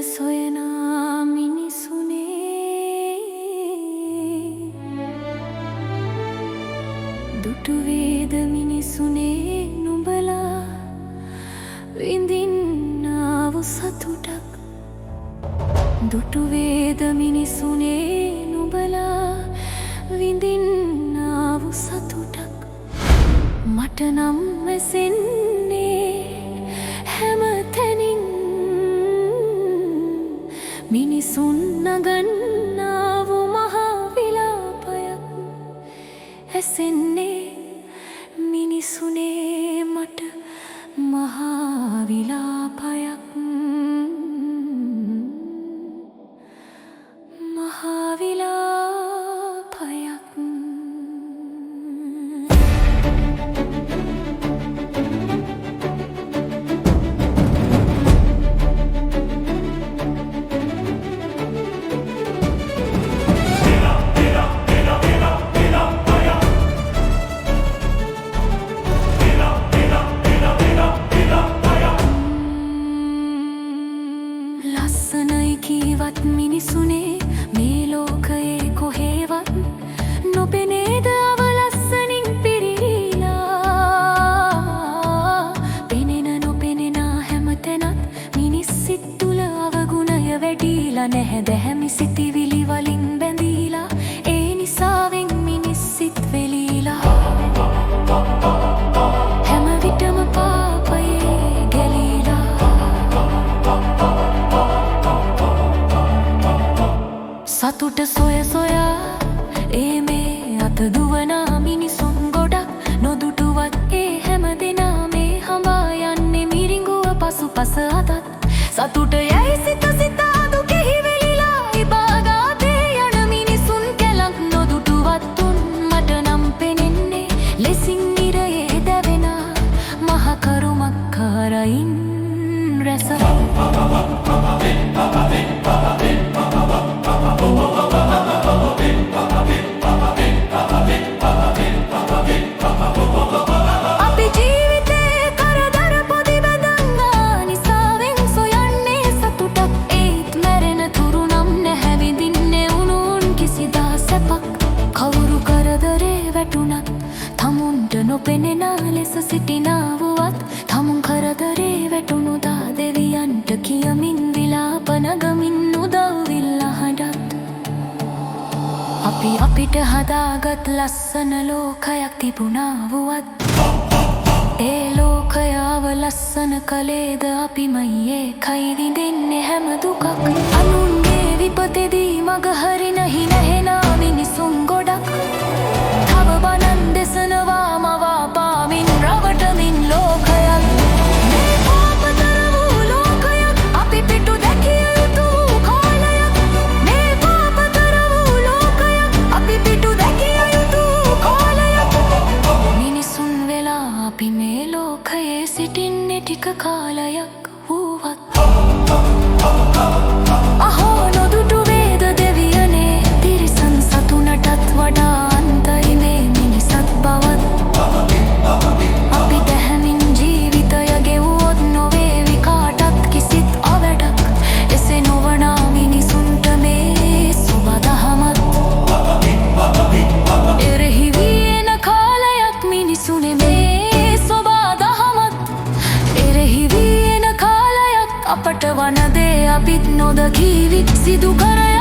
සොයනා මිනිසුනේ දුටු වේද මිනිසුනේ නුඹලා විඳින්නාව සතුටක් දුටු වේද මිනිසුනේ නුඹලා විඳින්නාව සතුටක් මට නම් වැසෙන්නේ හැමතැනින් මිනිසුන් නගන්නාව මහා විලාපයක් ඇසෙන්නේ මිනිසුනේ මට මහා විලාපයක් මහා විලාපයක් ලස්සනයි කීවත් මිනිසුනේ මේ ලෝකයේ කොහෙවත් නොපෙනේද අවලස්සනින් පිරීලා පෙනෙන නොපෙනෙන හැමතැනත් මිනිස් සිත් තුළ අවගුණය වැඩිලා නැහැ දැහැමි සිතිවිලි වලින් බැඳීලා ඒ නිසාවෙන් මිනිස් සිත් වෙලීලා හැම විටම පාපයේ ගැලීලා සතුට සොය සොයා ඒ මේ අත දුවනා මිනිසුන් ගොඩක් නොදුටුවත් ඒ හැම දෙනා මේ හඹා යන්නේ මිරිඟුව පසුපස අතත් සතුට යයි සිත සිතා දුකෙහි වෙලිලා ඉබාගාතේ යන මිනිසුන් කැලක් නොදුටුවත් තුන් මට නම් පෙනෙන්නේ ලෙසින් නිරයේ දැවෙන මහ කරුමක්කාරයින් රැස අපි ජීවිතේ කරදර පොඩි බඳංගා නිසාවෙන් සොයන්නේ සතුටක් ඒත් මැරෙන තුරු නම් නැහැ විඳින්නේ උණුන් කිසිදා සැපක් කවුරු කරදරේ වැටුණත් තමුන්ට නොපෙනෙන ලෙස සිටිනාවුවත් තමුන් කරදරේ වැටුණුදා දෙවියන්ට කියමින් විලාප නගමින් උදව්විල්ලා හඬත් අපි අපිට හදාගත් ලස්සන ලෝකයක් තිබුණා වුවත් ඒ ලෝකයාව ලස්සන කලේද අපිමයි ඒකයි විඳින්නේ හැම දුකක් අනුන්ගේ විපතේදී මග හරින හිනහෙනා මිනිසුන් ගොඩක් තව බනන් දෙසනවා මවා පාමින් රවටමින් ලෝකයක් මේ පාපතර වූ ලෝකයක් අපි පිටු දැකිය යුතු කාලයක් මේ පාපතර වූ ලෝකයක් අපි පිටු දැකිය යුතු කාලයක් මිනිසුන් වෙලා අපි මේ ලෝකයේ සිටින්නේ ටික කාලයක් වුවත් අහෝ නොදුටු වේද දෙවියනේ තිරිසන් සතුනටත් වඩා අන්තයි මේ මිනිසත් බවත් අපි දැහැමින් ජීවිතය ගෙවුවොත් නොවේවි කාටත් කිසිත් අවැඩක් එසේ නොවනා මිනිසුන්ට මේ සුබදහමත් එරෙහි වී එන කාලයක් මිනිසුනේ මේ සුබදහමත් එරෙහි වී එන කාලයක් අපට වන දේ අපිත් නොදකීවි සිදු කර